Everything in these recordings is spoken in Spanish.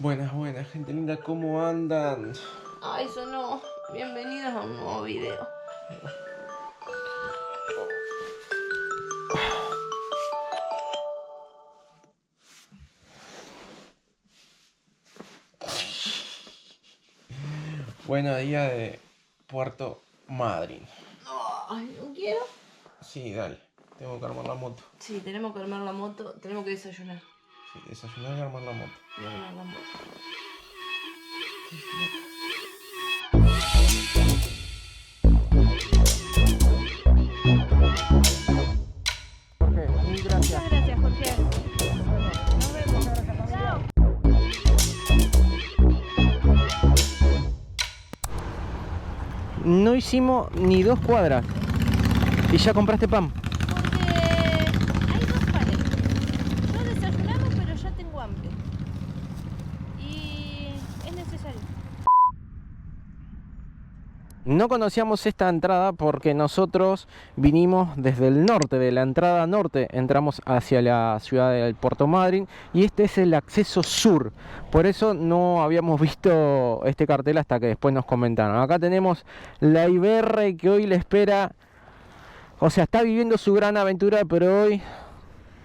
Buenas, buenas, gente linda, ¿cómo andan? Ay, sonó. Bienvenidos a un nuevo video. Buenos días de Puerto Madryn. Ay, no quiero. Sí, dale, tengo que armar la moto. Sí, tenemos que armar la moto, tenemos que desayunar. Sí, desayunar y armar la moto. Y armar la moto. Jorge, mil gracias. Muchas gracias, Jorge. Nos vemos. Chao. No hicimos ni 2 cuadras y ya compraste pan. Porque hay dos panes. No desayunamos, pero ya tengo hambre. Y es necesario. No conocíamos esta entrada porque nosotros vinimos desde el norte, de la entrada norte, entramos hacia la ciudad del Puerto Madryn y este es el acceso sur. Por eso no habíamos visto este cartel hasta que después nos comentaron. Acá tenemos la IBR que hoy le espera, o sea, está viviendo su gran aventura, pero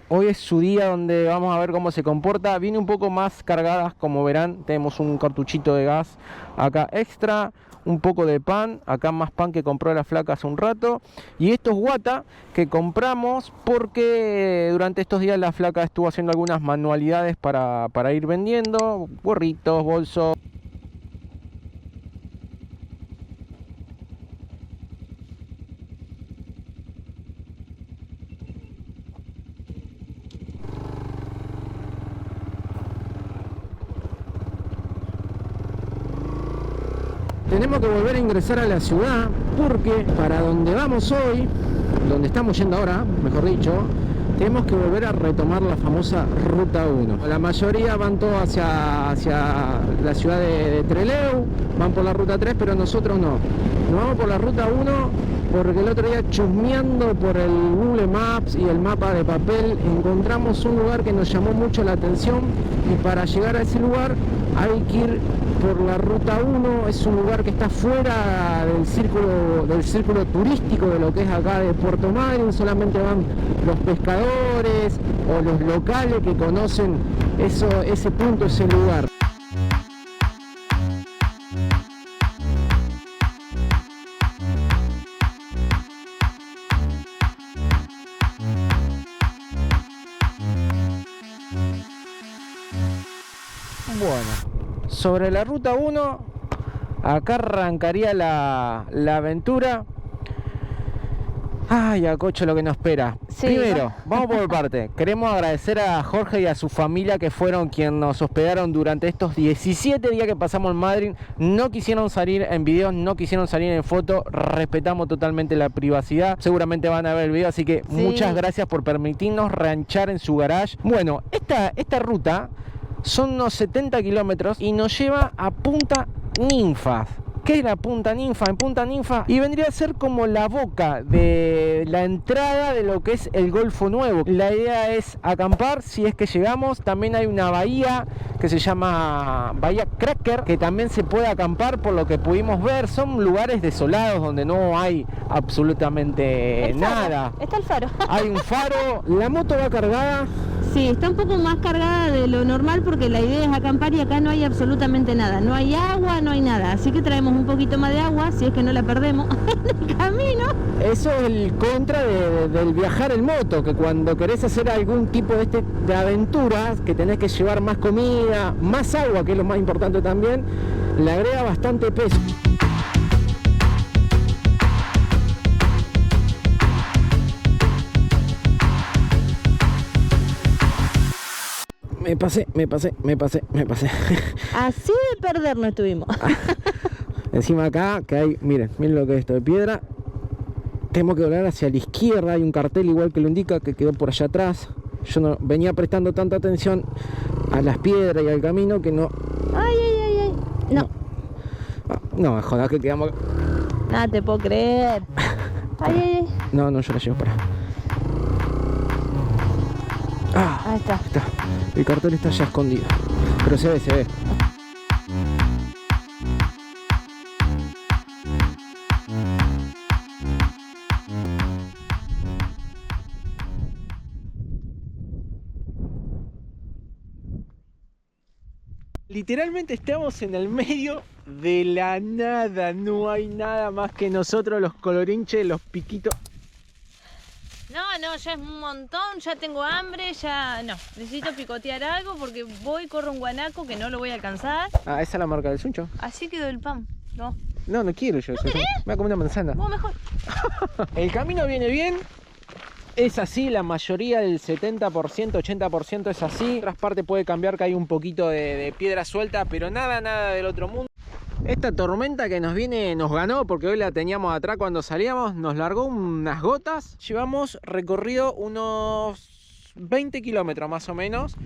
hoy es su día donde vamos a ver cómo se comporta. Viene un poco más cargadas, como verán, tenemos un cartuchito de gas acá extra. Un poco de pan, acá más pan que compró la flaca hace un rato. Y estos guata que compramos porque durante estos días la flaca estuvo haciendo algunas manualidades para ir vendiendo. Gorritos, bolsos. Tenemos que volver a ingresar a la ciudad porque para donde vamos hoy, donde estamos yendo ahora, mejor dicho, tenemos que volver a retomar la famosa Ruta 1. La mayoría van todos hacia la ciudad de Trelew, van por la Ruta 3, pero nosotros no. Nos vamos por la Ruta 1 porque el otro día, chusmeando por el Google Maps y el mapa de papel, encontramos un lugar que nos llamó mucho la atención y para llegar a ese lugar hay que ir por la Ruta 1. Es un lugar que está fuera del círculo turístico de lo que es acá de Puerto Madryn. Solamente van los pescadores o los locales que conocen ese punto, ese lugar. Bueno, sobre la Ruta 1, acá arrancaría la aventura. Ay, acocho lo que nos espera. Sí, Primero, vamos por parte. Queremos agradecer a Jorge y a su familia que fueron quienes nos hospedaron durante estos 17 días que pasamos en Madrid. No quisieron salir en videos, no quisieron salir en fotos. Respetamos totalmente la privacidad. Seguramente van a ver el video, así que sí. Muchas gracias por permitirnos ranchar en su garage. Bueno, esta ruta son unos 70 kilómetros y nos lleva a Punta Ninfas. ¿Qué es la Punta Ninfa? En Punta Ninfa, y vendría a ser como la boca de la entrada de lo que es el Golfo Nuevo. La idea es acampar si es que llegamos. También hay una bahía que se llama Bahía Cracker, que también se puede acampar por lo que pudimos ver. Son lugares desolados donde no hay absolutamente nada. Está el faro. Hay un faro, la moto va cargada. Sí, está un poco más cargada de lo normal porque la idea es acampar y acá no hay absolutamente nada. No hay agua, no hay nada. Así que traemos un poquito más de agua, si es que no la perdemos en el camino. Eso es el contra del viajar en moto, que cuando querés hacer algún tipo de aventuras, que tenés que llevar más comida, más agua, que es lo más importante también, le agrega bastante peso. Me pasé. Así de perder no estuvimos. Encima acá, que hay, miren lo que es esto de piedra. Tenemos que volar hacia la izquierda, hay un cartel igual que lo indica, que quedó por allá atrás. Yo no venía prestando tanta atención a las piedras y al camino que no... Ay. No. No, joder, que quedamos... Nada, te puedo creer. Ay. No, yo la llevo para... Ahí está. Ahí está. El cartel está ya escondido. Pero se ve, se ve. Literalmente estamos en el medio de la nada. No hay nada más que nosotros, los colorinches, los piquitos. No, ya es un montón, ya tengo hambre, ya no. Necesito picotear algo porque corro un guanaco que no lo voy a alcanzar. Ah, esa es la marca del suncho. Así quedó el pan. No. No quiero yo. ¿No eso. querés? Me voy a comer una manzana. Vos mejor. El camino viene bien. Es así, la mayoría del 70%, 80% es así. En otras partes puede cambiar, que hay un poquito de piedra suelta, pero nada del otro mundo. Esta tormenta que nos viene nos ganó, porque hoy la teníamos atrás cuando salíamos. Nos largó unas gotas. Llevamos recorrido unos 20 kilómetros más o menos.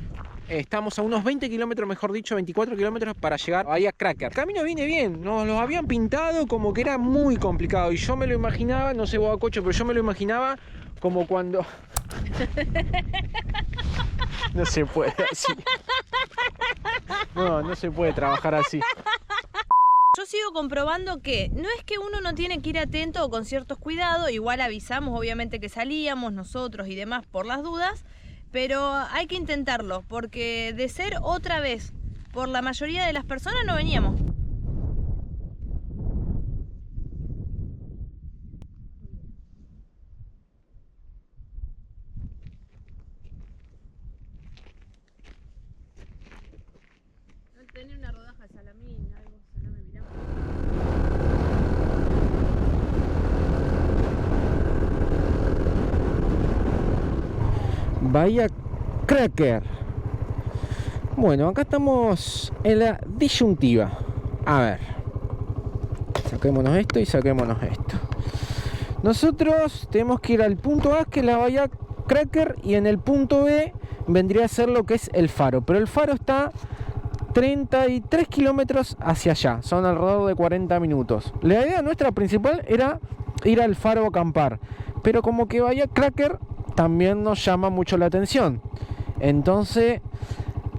Estamos a unos 20 kilómetros, mejor dicho, 24 kilómetros para llegar a Bahía Cracker. El camino viene bien, nos lo habían pintado como que era muy complicado. Y yo me lo imaginaba, no sé vos, Cocho, pero yo me lo imaginaba como cuando... No se puede así. No se puede trabajar así. Yo sigo comprobando que no es que uno no tiene que ir atento o con ciertos cuidados, igual avisamos obviamente que salíamos nosotros y demás por las dudas, pero hay que intentarlo, porque de ser otra vez por la mayoría de las personas no veníamos. Tenía una rodaja de salamín, algo, salame, mirá. Bahía Cracker. Bueno, acá estamos en la disyuntiva. A ver, saquémonos esto y saquémonos esto. Nosotros tenemos que ir al punto A, que es la Bahía Cracker, y en el punto B vendría a ser lo que es el faro. Pero el faro está 33 kilómetros hacia allá, son alrededor de 40 minutos. La idea nuestra principal era ir al faro a acampar, pero como que Bahía Cracker también nos llama mucho la atención. Entonces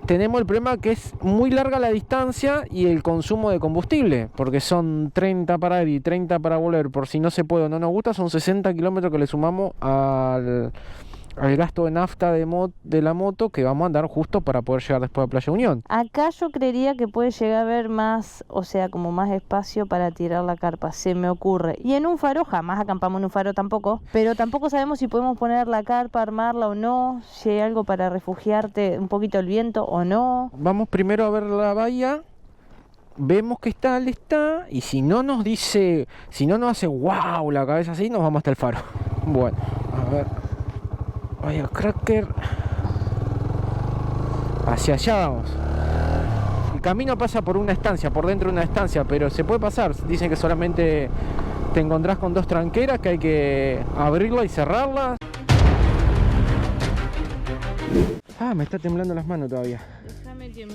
tenemos el problema que es muy larga la distancia y el consumo de combustible, porque son 30 para ir y 30 para volver. Por si no se puede o no nos gusta, son 60 kilómetros que le sumamos al gasto de nafta de la moto, que vamos a andar justo para poder llegar después a Playa Unión. Acá yo creería que puede llegar a haber más, o sea, como más espacio para tirar la carpa, se me ocurre. Y en un faro, jamás acampamos en un faro tampoco, pero tampoco sabemos si podemos poner la carpa, armarla o no, si hay algo para refugiarte un poquito del viento o no. Vamos primero a ver la bahía, vemos que está, y si no nos dice, si no nos hace wow la cabeza así, nos vamos hasta el faro. Bueno, a ver, Bahía Cracker, hacia allá vamos. El camino pasa por una estancia, por dentro de una estancia, pero se puede pasar. Dicen que solamente te encontrás con dos tranqueras, que hay que abrirla y cerrarla. Ah, me está temblando las manos todavía. Déjame que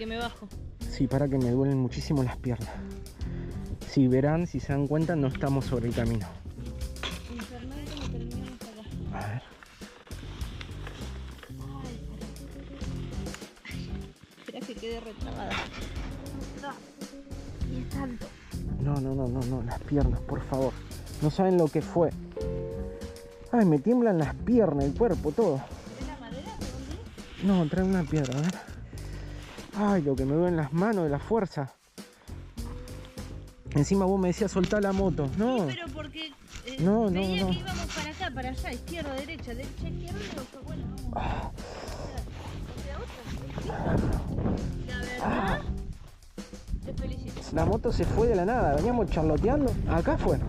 me bajo. Sí, para que me duelen muchísimo las piernas. Si verán, si se dan cuenta, no estamos sobre el camino. A ver. Espera que quede retrabada. Y es alto. No, las piernas, por favor. No saben lo que fue. Ay, me tiemblan las piernas, el cuerpo, todo. ¿Es la madera? No, trae una piedra, a ver. Ay, lo que me duelen las manos de la fuerza. Encima vos me decías soltar la moto. No. Sí, pero porque No. que íbamos para acá, para allá, izquierda, derecha, izquierda, y digo, bueno, vamos. La verdad, te felicito. La moto se fue de la nada, veníamos charloteando. Acá fue.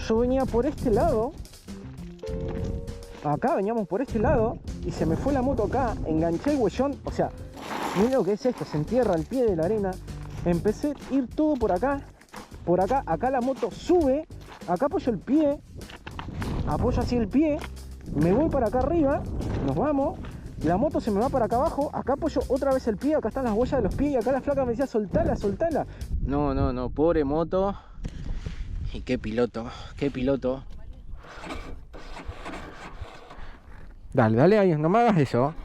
Yo venía por este lado. Acá veníamos por este lado y se me fue la moto acá, enganché el huellón, o sea, miren lo que es esto, se entierra al pie de la arena. Empecé a ir todo por acá, acá la moto sube, acá apoyo el pie, apoyo así el pie, me voy para acá arriba, nos vamos, la moto se me va para acá abajo, acá apoyo otra vez el pie, acá están las huellas de los pies y acá la flaca me decía soltala. No, pobre moto. Y qué piloto. Dale, dale ahí, no me hagas eso.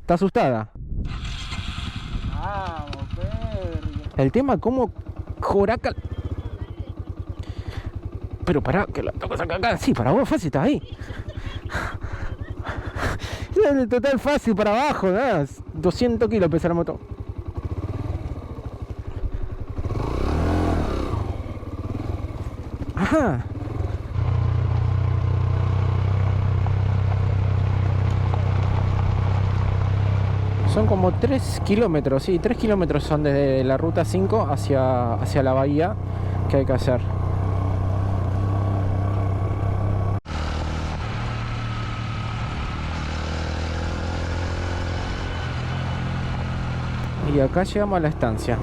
¿Está asustada? Vamos, perro. El tema como Joraca. Pero pará, que la toco acá. Sí, para vos fácil, estás ahí. Es total fácil para abajo, ¿no? 200 kilos pesa la moto. Ajá. Son como 3 kilómetros, sí, 3 kilómetros son desde la ruta 5 hacia la bahía que hay que hacer. Y acá llegamos a la estancia.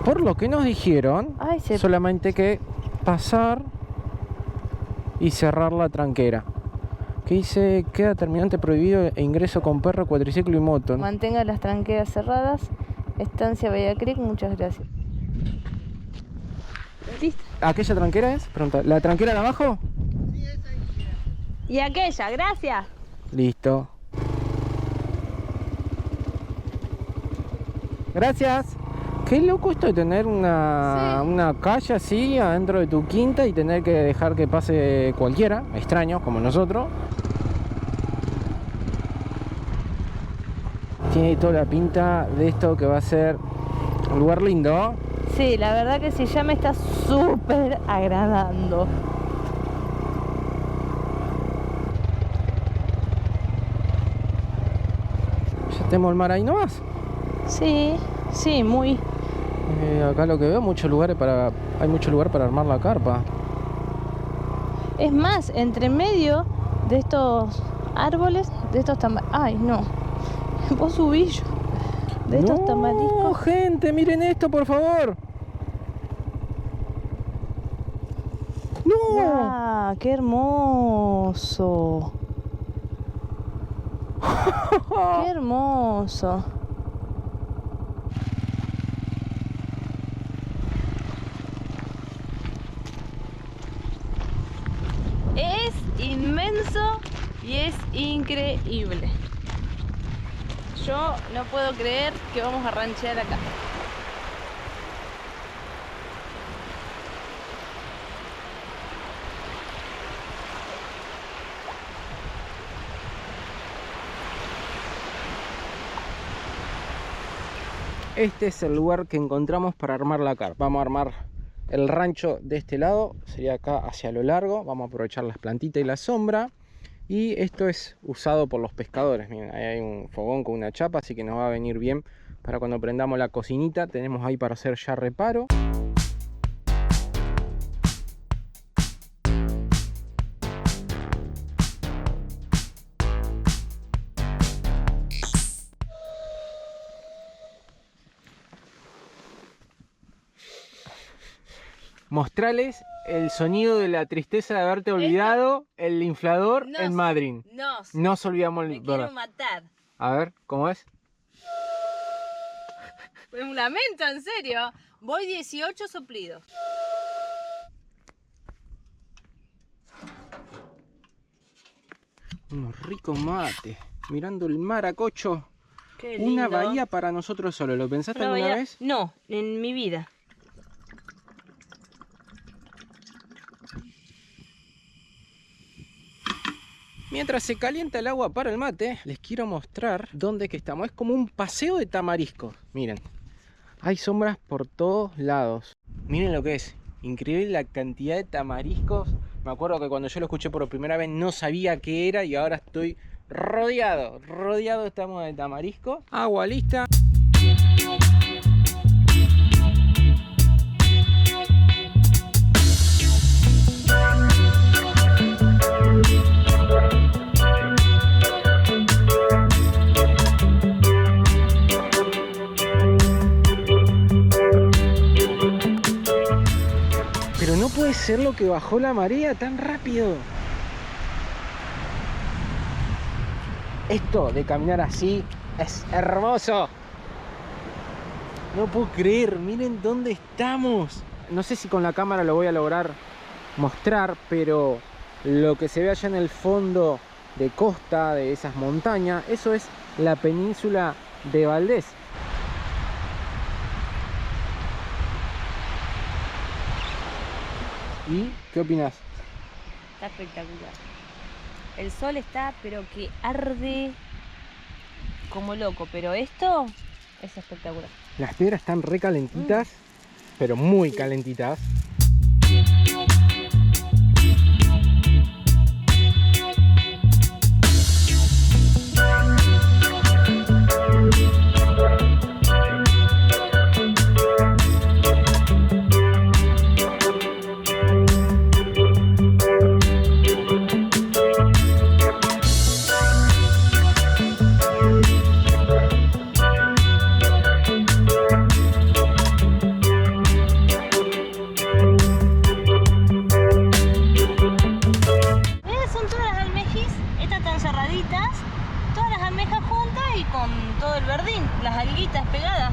Por lo que nos dijeron, solamente que pasar y cerrar la tranquera. Que dice, queda terminante prohibido e ingreso con perro, cuatriciclo y moto. Mantenga las tranqueras cerradas. Estancia Bahía Creek, muchas gracias. ¿Listo? ¿Aquella tranquera es? Pregunta, ¿la tranquera de abajo? Sí, esa ahí. Y aquella, gracias. Listo. Gracias. Qué loco esto de tener una calle así adentro de tu quinta y tener que dejar que pase cualquiera, extraño como nosotros. Tiene toda la pinta de esto que va a ser un lugar lindo. Sí, la verdad que sí, ya me está súper agradando. Ya tenemos el mar ahí nomás. Sí, sí, muy. Acá lo que veo, hay mucho lugar para armar la carpa. Es más, entre medio de estos árboles, de estos tamariscos. Ay, no. Vos subí yo. De estos tamariscos. Gente, miren esto, por favor. ¡No! ¡Ah, qué hermoso! ¡Qué hermoso! Es inmenso y es increíble. Yo no puedo creer que vamos a ranchear acá. Este es el lugar que encontramos para armar la carpa. Vamos a armar el rancho de este lado, sería acá hacia lo largo. Vamos a aprovechar las plantitas y la sombra. Y esto es usado por los pescadores. Miren, ahí hay un fogón con una chapa, así que nos va a venir bien para cuando prendamos la cocinita. Tenemos ahí para hacer ya reparo. Mostrales el sonido de la tristeza de haberte olvidado el inflador en Madrid. Nos olvidamos el inflador. Quiero matar. A ver, ¿cómo es? Es un lamento, en serio. Voy 18 soplidos. Unos ricos mates. Mirando el mar a Cocho. Qué lindo. Una bahía para nosotros solo. ¿Lo pensaste alguna vez? No, en mi vida. Mientras se calienta el agua para el mate, les quiero mostrar dónde que estamos. Es como un paseo de tamariscos. Miren, hay sombras por todos lados. Miren lo que es. Increíble la cantidad de tamariscos. Me acuerdo que cuando yo lo escuché por primera vez no sabía qué era y ahora estoy rodeado estamos de tamarisco. Agua lista. Pero no puede ser lo que bajó la marea tan rápido. Esto de caminar así es hermoso. No puedo creer, miren dónde estamos. No sé si con la cámara lo voy a lograr mostrar, pero lo que se ve allá en el fondo de costa, de esas montañas. Eso es la península de Valdés. ¿Y qué opinas? Está espectacular. El sol está, pero que arde como loco. Pero esto es espectacular. Las piedras están re calentitas, pero muy calentitas. Las alguitas pegadas.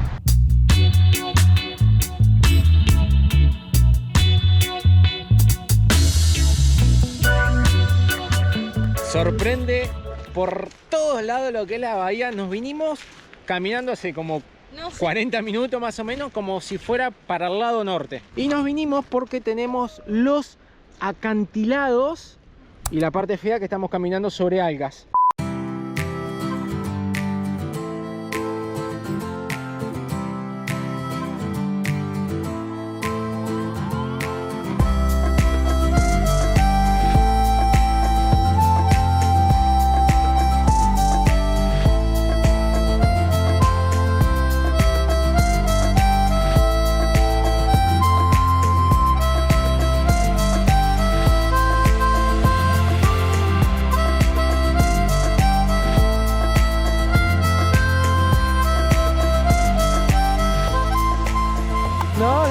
Sorprende por todos lados lo que es la bahía. Nos vinimos caminando hace como 40 minutos más o menos, como si fuera para el lado norte. Y nos vinimos porque tenemos los acantilados y la parte fea que estamos caminando sobre algas.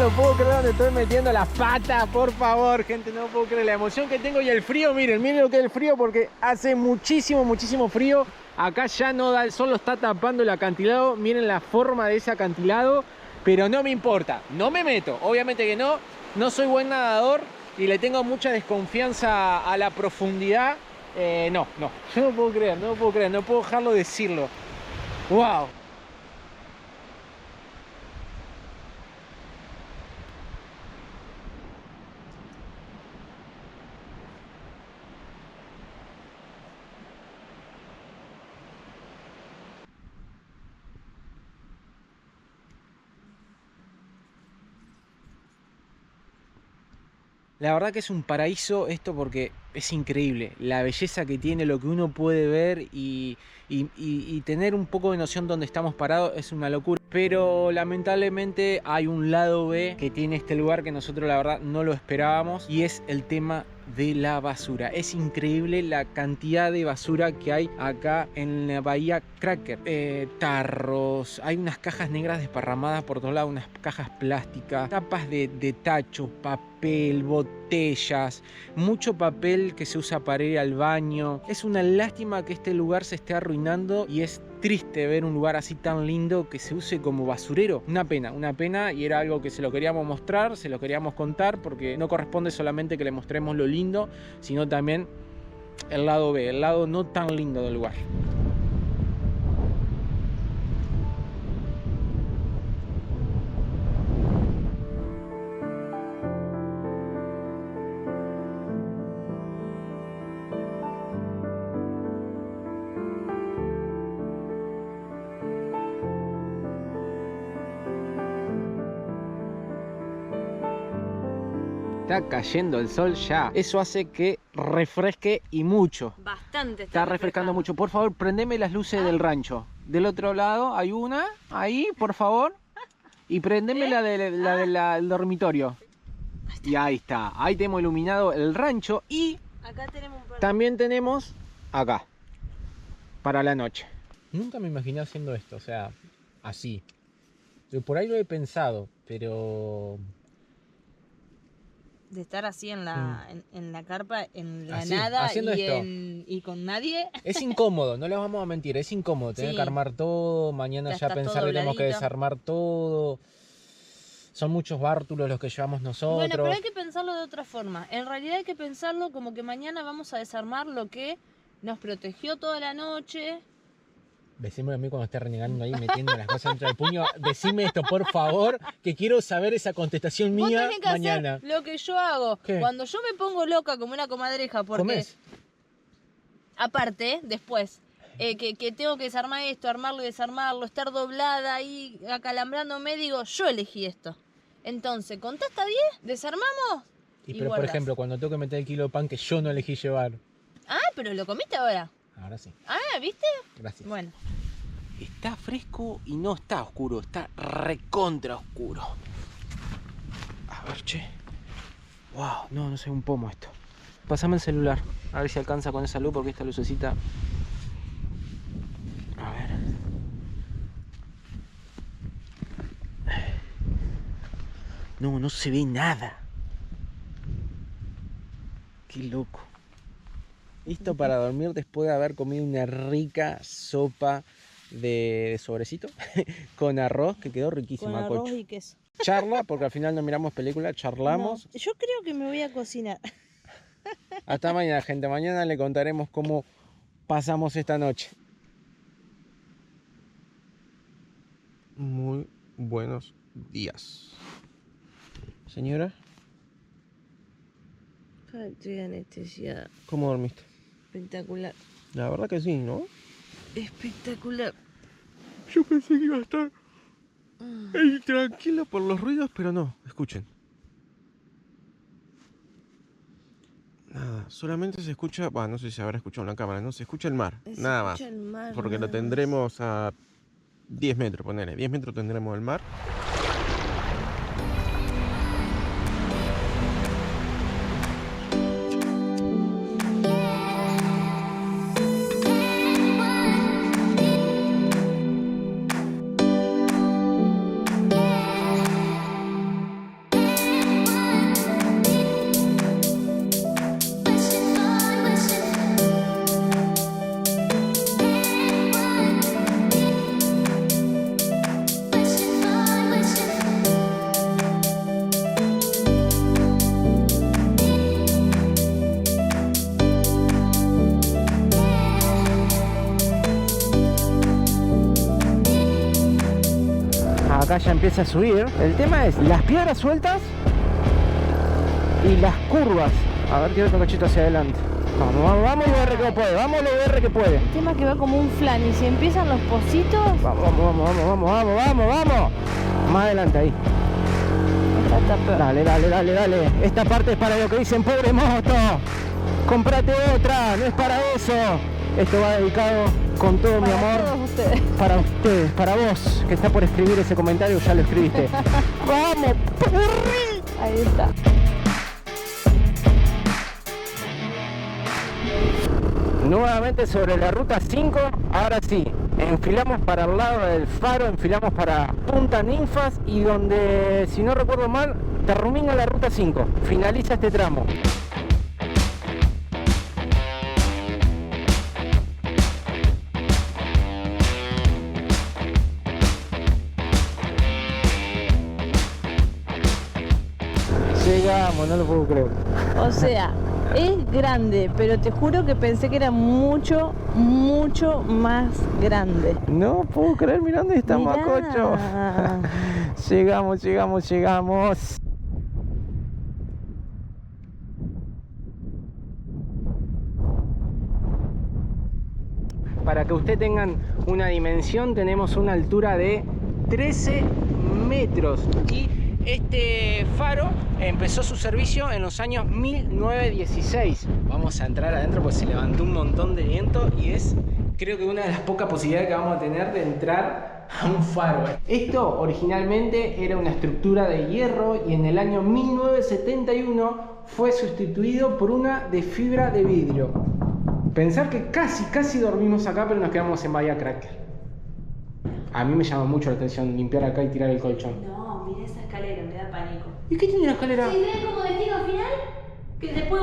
No puedo creer donde estoy metiendo las patas, por favor, gente, no puedo creer la emoción que tengo y el frío. Miren lo que es el frío, porque hace muchísimo frío. Acá ya no da el sol, lo está tapando el acantilado. Miren la forma de ese acantilado, pero no me importa, no me meto. Obviamente que no soy buen nadador y le tengo mucha desconfianza a la profundidad. No, yo no puedo creer, no puedo dejarlo de decirlo. ¡Wow! La verdad que es un paraíso esto, porque es increíble la belleza que tiene, lo que uno puede ver y tener un poco de noción donde estamos parados es una locura. Pero lamentablemente hay un lado B que tiene este lugar que nosotros la verdad no lo esperábamos, y es el tema de la basura. Es increíble la cantidad de basura que hay acá en la bahía Cracker. Tarros, hay unas cajas negras desparramadas por todos lados, unas cajas plásticas, tapas de tacho, papel, botellas, mucho papel que se usa para ir al baño. Es una lástima que este lugar se esté arruinando y es triste ver un lugar así tan lindo que se use como basurero. Una pena, y era algo que se lo queríamos mostrar, se lo queríamos contar, porque no corresponde solamente que le mostremos lo lindo, sino también el lado B, el lado no tan lindo del lugar. Está cayendo el sol ya. Eso hace que refresque y mucho. Bastante. Está refrescando mucho. Por favor, prendeme las luces del rancho. Del otro lado hay una. Ahí, por favor. Y prendeme la del dormitorio. Y ahí está. Ahí tenemos iluminado el rancho. Y acá tenemos un también tenemos acá. Para la noche. Nunca me imaginé haciendo esto. O sea, así. Yo por ahí lo he pensado. Pero... de estar así en la carpa, en la así, nada y con nadie. Es incómodo, no les vamos a mentir, es incómodo tener que armar todo, mañana ya pensar que tenemos que desarmar todo. Son muchos bártulos los que llevamos nosotros. Bueno, pero hay que pensarlo de otra forma. En realidad hay que pensarlo como que mañana vamos a desarmar lo que nos protegió toda la noche. Decime a mí cuando esté renegando ahí, metiendo las cosas dentro del puño. Decime esto, por favor, que quiero saber esa contestación Vos mía tenés que mañana. hacer lo que yo hago. ¿Qué? Cuando yo me pongo loca como una comadreja, porque ¿Comés? aparte, después, que tengo que desarmar esto, armarlo y desarmarlo, estar doblada ahí, acalambrándome, digo, yo elegí esto. Entonces, contá hasta 10, desarmamos Y y pero, por guardás. ejemplo, cuando tengo que meter el kilo de pan que yo no elegí llevar. Ah, pero lo comiste ahora. Ahora sí, Ah, ¿viste? gracias. Bueno. Está fresco y no está oscuro, está recontra oscuro. A ver, che. Wow, no sé, un pomo esto. Pásame el celular, a ver si alcanza con esa luz, porque esta lucecita... A ver. No se ve nada. Qué loco. Listo para dormir después de haber comido una rica sopa de sobrecito con arroz, que quedó riquísima, Con arroz Cocho. y queso. Charla, porque al final no miramos película, charlamos. No, yo creo que me voy a cocinar. Hasta mañana, gente. Mañana le contaremos cómo pasamos esta noche. Muy buenos días. Señora, Estoy anestesiada. ¿cómo dormiste? Espectacular. La verdad que sí, ¿no? Espectacular. Yo pensé que iba a estar tranquilo por los ruidos, pero no. Escuchen. Nada, solamente se escucha, bueno, no sé si se habrá escuchado en la cámara, no se escucha el mar, nada más. El mar, Porque nada lo tendremos a 10 metros, ponele, 10 metros tendremos el mar. Acá ya empieza a subir. El tema es las piedras sueltas y las curvas. A ver, tira otro cachito hacia adelante. Vamos lo VR que puede, vamos lo VR que puede. El tema es que va como un flan y si empiezan los pocitos, Vamos. Más adelante ahí. está peor. Dale. Esta parte es para lo que dicen, pobre moto. Comprate otra, no es para eso. Esto va dedicado con todo mi amor. Todos ustedes. Para ustedes, para vos, que está por escribir ese comentario, ya lo escribiste. ¡Vamos, Purri! Ahí está. Nuevamente sobre la ruta 5, ahora sí, enfilamos para el lado del faro, enfilamos para Punta Ninfas y donde, si no recuerdo mal, termina la ruta 5, finaliza este tramo. Llegamos, no lo puedo creer. O sea, es grande, pero te juro que pensé que era mucho más grande. No puedo creer, mirá dónde está Mirá. Macocho. Llegamos. Para que ustedes tengan una dimensión, tenemos una altura de 13 metros. Y este faro empezó su servicio en los años 1916. Vamos a entrar adentro porque se levantó un montón de viento y es, creo que una de las pocas posibilidades que vamos a tener de entrar a un faro. Esto originalmente era una estructura de hierro y en el año 1971 fue sustituido por una de fibra de vidrio. Pensar que casi dormimos acá, pero nos quedamos en Bahía Cracker. A mí me llama mucho la atención limpiar acá y tirar el colchón. No, mira esa escalera, me da pánico. ¿Y qué tiene la escalera? ¿Se ve como destino final? Que después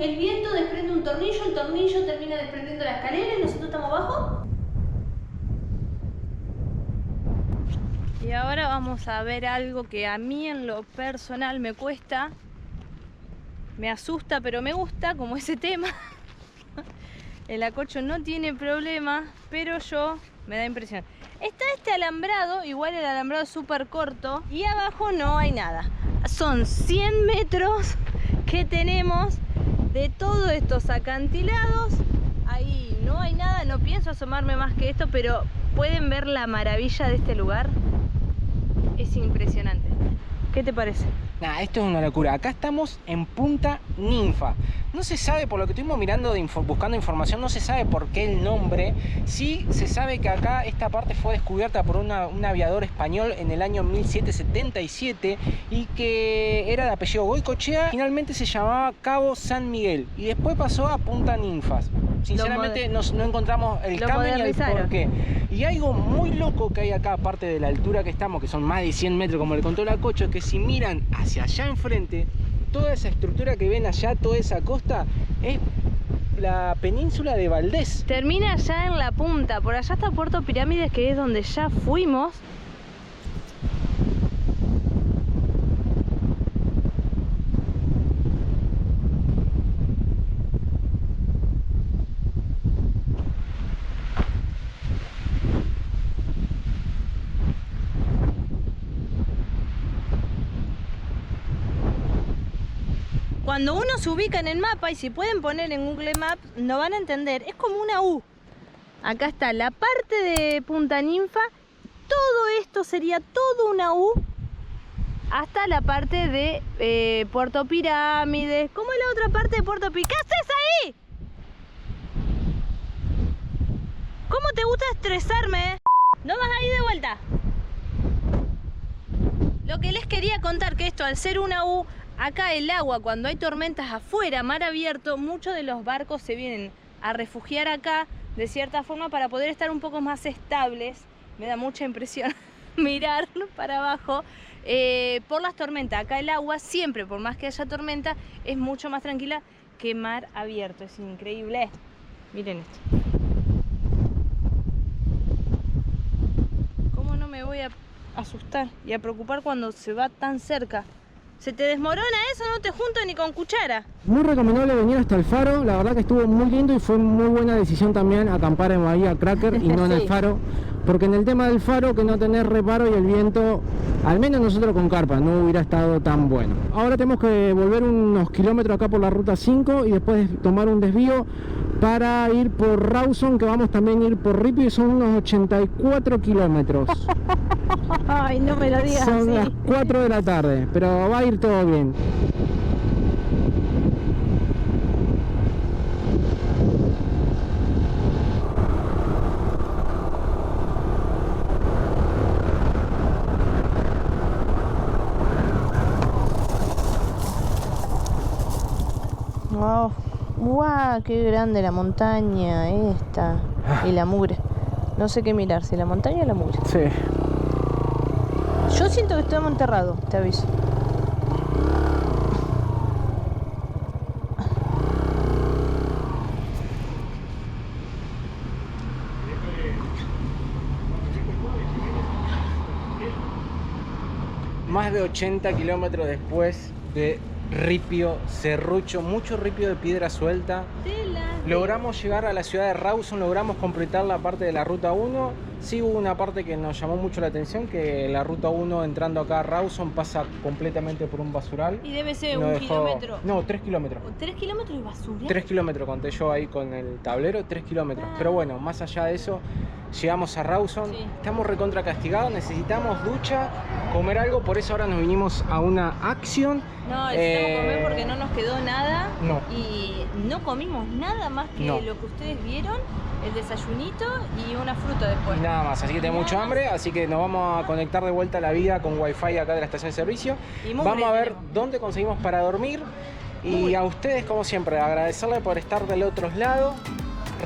el viento desprende un tornillo, el tornillo termina desprendiendo la escalera y nosotros estamos abajo. Y ahora vamos a ver algo que a mí en lo personal me cuesta, me asusta, pero me gusta, como ese tema. El Acocho no tiene problema, pero yo me da impresión. Está este alambrado, igual el alambrado es súper corto y abajo no hay nada. Son 100 metros que tenemos de todos estos acantilados. Ahí no hay nada, no pienso asomarme más que esto, pero pueden ver la maravilla de este lugar. Es impresionante. ¿Qué te parece? Nah, esto es una locura. Acá estamos en Punta Ninfa. No se sabe, por lo que estuvimos mirando, buscando información, no se sabe por qué el nombre. Sí se sabe que acá esta parte fue descubierta por un aviador español en el año 1777 y que era de apellido Goicoechea. Finalmente se llamaba Cabo San Miguel y después pasó a Punta Ninfas. Sinceramente no encontramos el cambio ni el porqué. Y algo muy loco que hay acá, aparte de la altura que estamos, que son más de 100 metros como le contó el Acocho, que si miran hacia allá enfrente, toda esa estructura que ven allá, toda esa costa, es la península de Valdés. Termina allá en la punta, por allá está Puerto Pirámides, que es donde ya fuimos. Cuando uno se ubica en el mapa, y si pueden poner en Google Maps, no van a entender, es como una U. Acá está la parte de Punta Ninfa, todo esto sería todo una U, hasta la parte de Puerto Pirámides. ¿Cómo es la otra parte de Puerto Pirámides? ¿Qué haces ahí? ¿Cómo te gusta estresarme? ¿No vas a ir de vuelta? Lo que les quería contar, que esto al ser una U, acá el agua, cuando hay tormentas afuera, mar abierto, muchos de los barcos se vienen a refugiar acá de cierta forma para poder estar un poco más estables. Me da mucha impresión mirar para abajo por las tormentas. Acá el agua siempre, por más que haya tormenta, es mucho más tranquila que mar abierto. Es increíble. Miren esto. ¿Cómo no me voy a asustar y a preocupar cuando se va tan cerca? ¿Se te desmorona eso? No te junto ni con cuchara. Muy recomendable venir hasta el faro, la verdad que estuvo muy lindo y fue muy buena decisión también acampar en Bahía Cracker y no en el faro, porque en el tema del faro, que no tenés reparo y el viento, al menos nosotros con carpa, no hubiera estado tan bueno. Ahora tenemos que volver unos kilómetros acá por la ruta 5 y después tomar un desvío para ir por Rawson, que vamos también a ir por Ripio y son unos 84 kilómetros. Ay, no me lo digas. Son así. las 4 de la tarde, pero va a ir todo bien. Wow. Wow, qué grande la montaña esta. Y la mugre. No sé qué mirar, si la montaña o la mugre. Sí. Yo siento que estoy enterrado, te aviso. Más de 80 kilómetros después de ripio, serrucho, mucho ripio de piedra suelta. Logramos llegar a la ciudad de Rawson, logramos completar la parte de la ruta 1. Sí hubo una parte que nos llamó mucho la atención, que la ruta 1 entrando acá a Rawson pasa completamente por un basural. Y debe ser Nos un dejó- kilómetro. No, 3 kilómetros. 3 kilómetros de basura. 3 kilómetros, conté yo ahí con el tablero, 3 kilómetros. Pero bueno, más allá de eso, llegamos a Rawson. Sí. Estamos recontra castigados, necesitamos ducha, comer algo, por eso ahora nos vinimos a una Action. No, necesitamos comer porque no nos quedó nada. No. Y no comimos nada más que No. lo que ustedes vieron, el desayunito y una fruta después. Y nada más, así que tengo mucho hambre, así que nos vamos a conectar de vuelta a la vida con wifi acá de la estación de servicio. Y mugre Vamos a ver tenemos. dónde conseguimos para dormir. Y a ustedes, como siempre, agradecerles por estar del otro lado.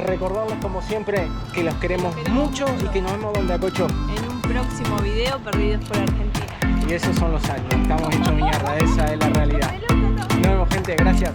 Recordarles, como siempre, que los queremos mucho y que nos vemos donde Acocho. En un próximo video, Perdidos por Argentina. Y esos son los años, estamos hechos mierda, esa es la realidad. Nos vemos, gente, gracias.